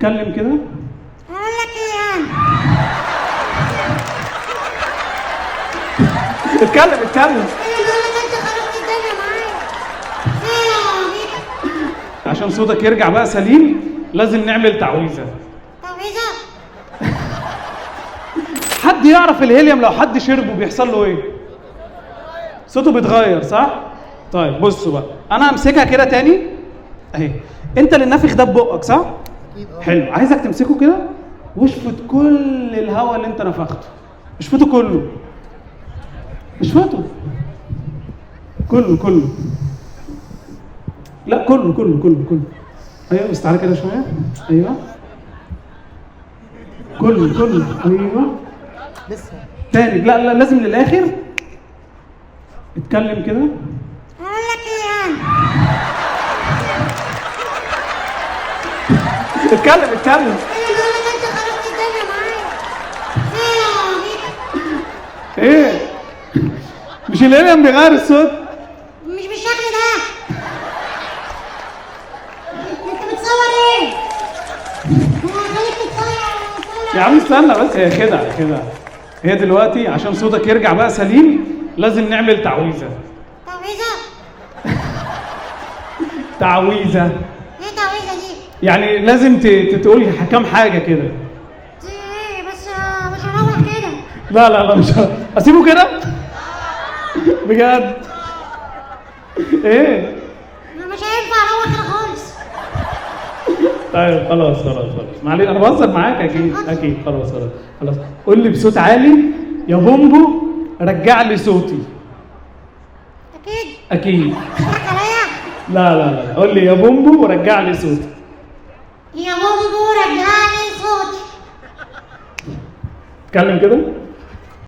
اتكلم كده. هقول لك ايه يعني؟ اتكلم. انا بقول لك انت خربت الدنيا معايا. ايه يا بيبي؟ عشان صوتك يرجع بقى سليم لازم نعمل تعويذه. تعويذه؟ حد يعرف الهيليوم لو حد شربه بيحصل له ايه؟ صوته بيتغير صح؟ طيب بصوا بقى، انا همسكها كده تاني اهي. انت اللي نافخ ده ببقك صح؟ حلو، عايزك تمسكه كده واشفط كل الهواء اللي انت نفخته. اشفطه كله. اشفطه كله. لا كله. ايوه بس تعالى كده شويه. ايوه كله. ايوه لسه تاني. لا لازم للاخر. اتكلم كده. هقول لك ايه يعني؟ اتكلم. انا بقول لك انت خربت الدنيا معايا. ايه يا بيبي؟ ايه؟ مش الهيليوم بيغير الصوت؟ مش بالشكل ده. انت بتصور ايه؟ خليك تتصور. يا عم استنى بس، هي كده. هي دلوقتي عشان صوتك يرجع بقى سليم لازم نعمل تعويذه. تعويذه؟ تعويذه ايه تعويذه دي؟ يعني لازم تقول كام حاجه كده. دي ايه بس؟ مش هروح كده. لا مش اسيبه كده بجد. ايه؟ مش هينفع اروح كده خالص. طيب خلاص معلش انا بهزر معاك. اكيد خلاص قول لي بصوت عالي يا بومبو رجع لي صوتي. اكيد تضحك عليا؟ لا قول لي يا بومبو رجع لي صوتي. يا بومبو رجع لي صوتي. اتكلم كده.